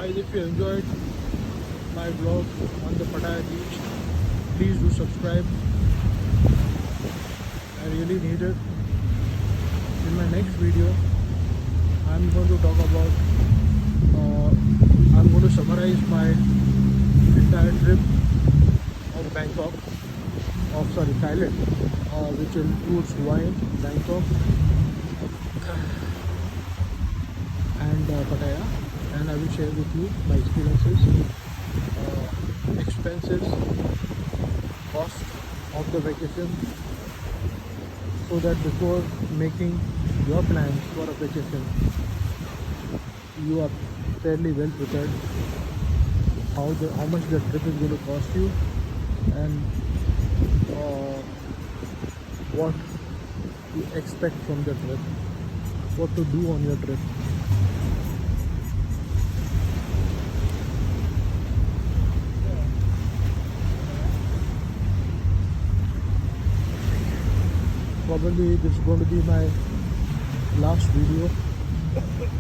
Guys, if you enjoyed my vlog on the Pattaya beach, please do subscribe. I really need it. In my next video, I'm going to talk about, I'm going to summarize my entire trip of Bangkok, Thailand, which includes Hawaii, Bangkok, and Pattaya, and I will share with you my experiences, expenses, cost of the vacation, so that before making your plans for a vacation, you are fairly well prepared how much the trip is going to cost you, and what you expect from the trip, what to do on your trip. Probably this is going to be my last video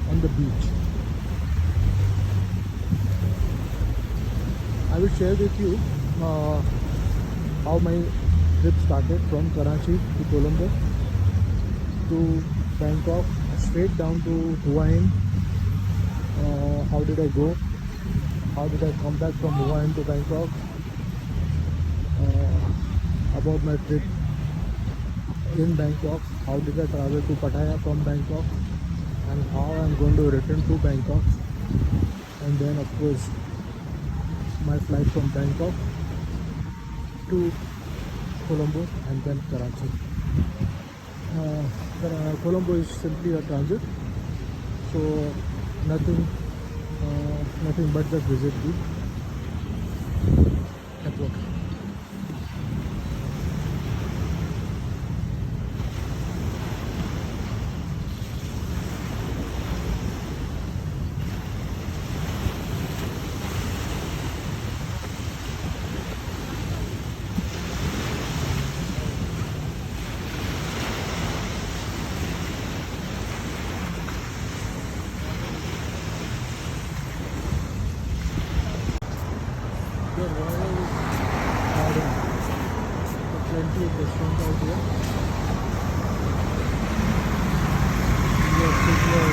on the beach. I will share with you how my trip started from Karachi to Colombo to Bangkok, straight down to Hawaii. How did I go? How did I come back from Hawaii to Bangkok? About my trip in Bangkok, how did I travel to Pattaya from Bangkok, and how I'm going to return to Bangkok, and then of course my flight from Bangkok to Colombo and then Karachi. Colombo is simply a transit, so nothing but just visit the airport. The Royal Garden, the plenty of restaurants out here. We have Sigler,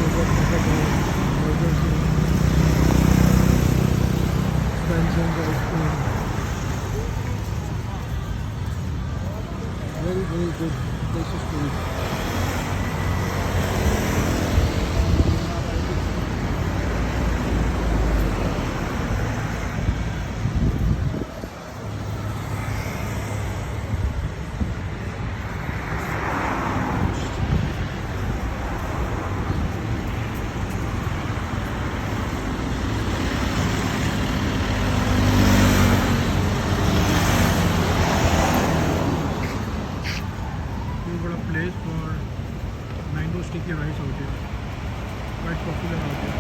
Yogurt Matador, Burger King, Spencer's Ice Cream. Very, very good places to eat. Place for mango sticky rice out here, quite popular out here.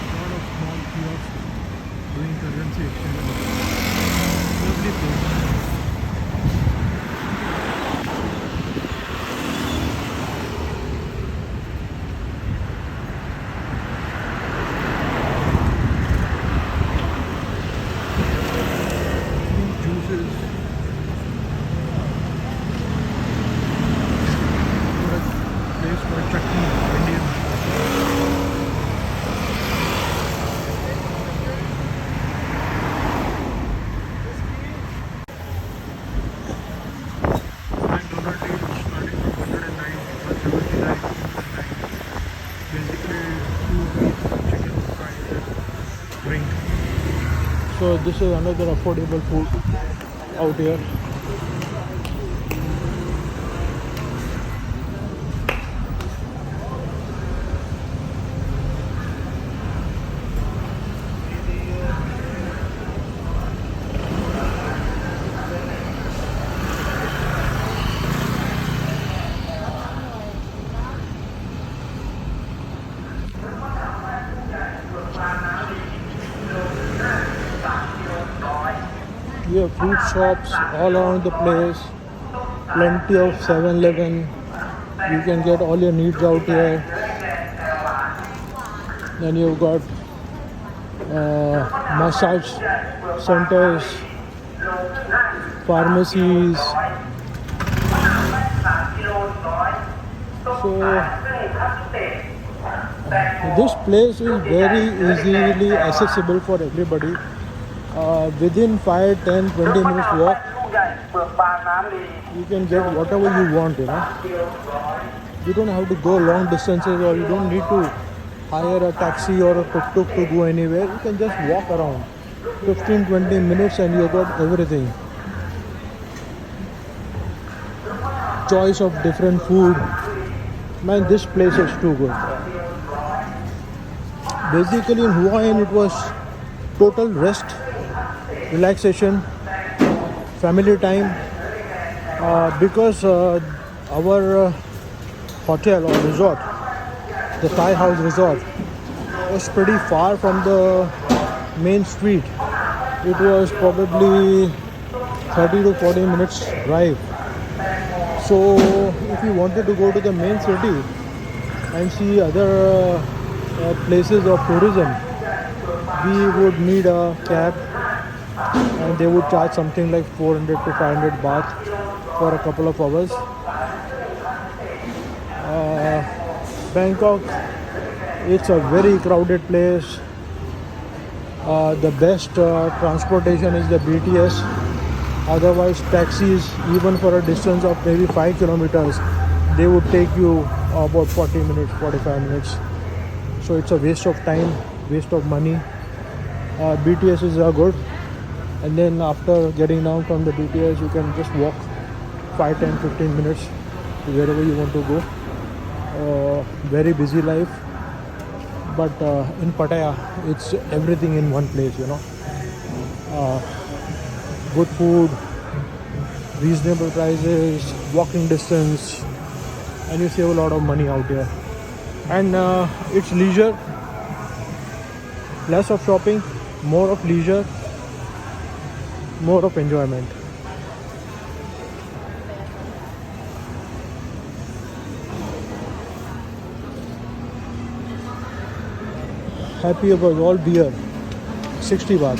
A lot of small kiosks doing currency exchange. Lovely place. So this is another affordable food out here. We have fruit shops all around the place, plenty of 7-Eleven, You can get all your needs out here. Then you've got massage centers, pharmacies. So this place is very easily accessible for everybody. Within 5, 10, 20 minutes walk, you can get whatever you want, you know. You don't have to go long distances, or you don't need to hire a taxi or a tuk-tuk to go anywhere. You can just walk around 15-20 minutes and you got everything. Choice of different food. Man, this place is too good. Basically in Hua Hin it was total rest, relaxation, family time, because our hotel or resort, the Thai House Resort, was pretty far from the main street. It was probably 30 to 40 minutes drive. So if we wanted to go to the main city and see other places of tourism, we would need a cab, and they would charge something like 400 to 500 baht for a couple of hours. Bangkok, it's a very crowded place. The best transportation is the BTS. Otherwise, taxis, even for a distance of maybe 5 kilometers, they would take you about 40 minutes, 45 minutes. So it's a waste of time, waste of money. BTS are good. And then after getting down from the BTS, you can just walk 5, 10, 15 minutes to wherever you want to go. Very busy life. But in Pattaya, it's everything in one place, you know. Good food, reasonable prices, walking distance, and you save a lot of money out here. And it's leisure, less of shopping, more of leisure, more of enjoyment. Happy about all beer, 60 baht.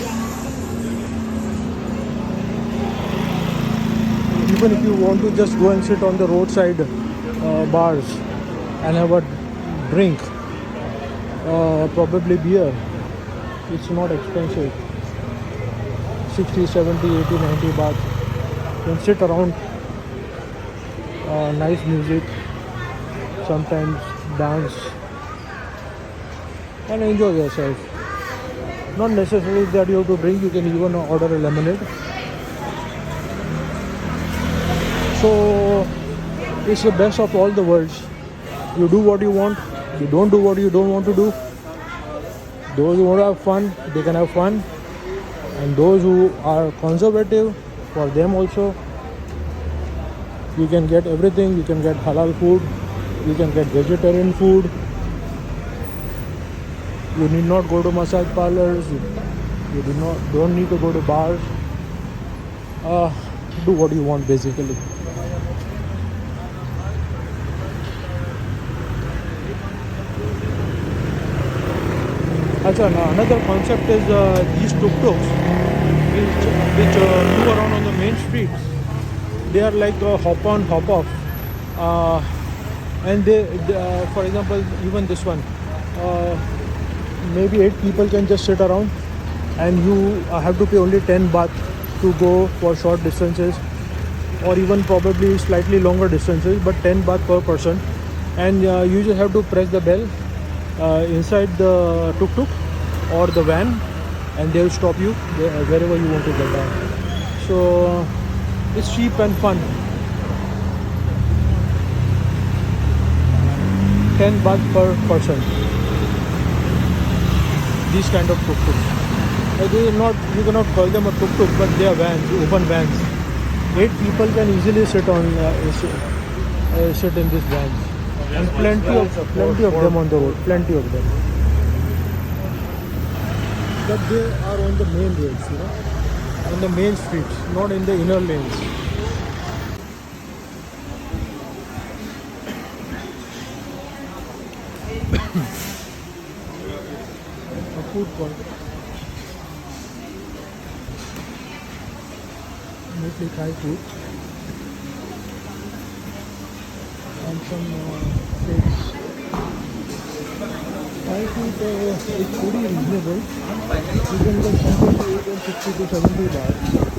Even if you want to just go and sit on the roadside bars and have a drink, probably beer, it's not expensive. 60, 70, 80, 90 baht. You can sit around, nice music, sometimes dance and enjoy yourself. Not necessarily that you have to drink, you can even order a lemonade. So it's the best of all the worlds. You do what you want, you don't do what you don't want to do. Those who want to have fun, they can have fun. And those who are conservative, for them also, you can get everything. You can get halal food, you can get vegetarian food. You need not go to massage parlors, you don't need to go to bars. Do what you want basically. Another concept is these tuk-tuks which move around on the main streets. They are like a hop on, hop off. And they for example, even this one, maybe 8 people can just sit around, and you have to pay only 10 baht to go for short distances, or even probably slightly longer distances, but 10 baht per person. And you just have to press the bell inside the tuk-tuk or the van, and they will stop you wherever you want to get down. So it's cheap and fun. 10 baht per person. These kind of tuk-tuks. You cannot call them a tuk-tuk, but they are vans, open vans. 8 people can easily sit in these vans. And plenty of them on the road, plenty of them. But they are on the main roads, you know, on the main streets, not in the inner lanes. A food court, mostly Thai food and some steaks. Thai food is pretty reasonable. You can get something to eat in 60 to 70 baht.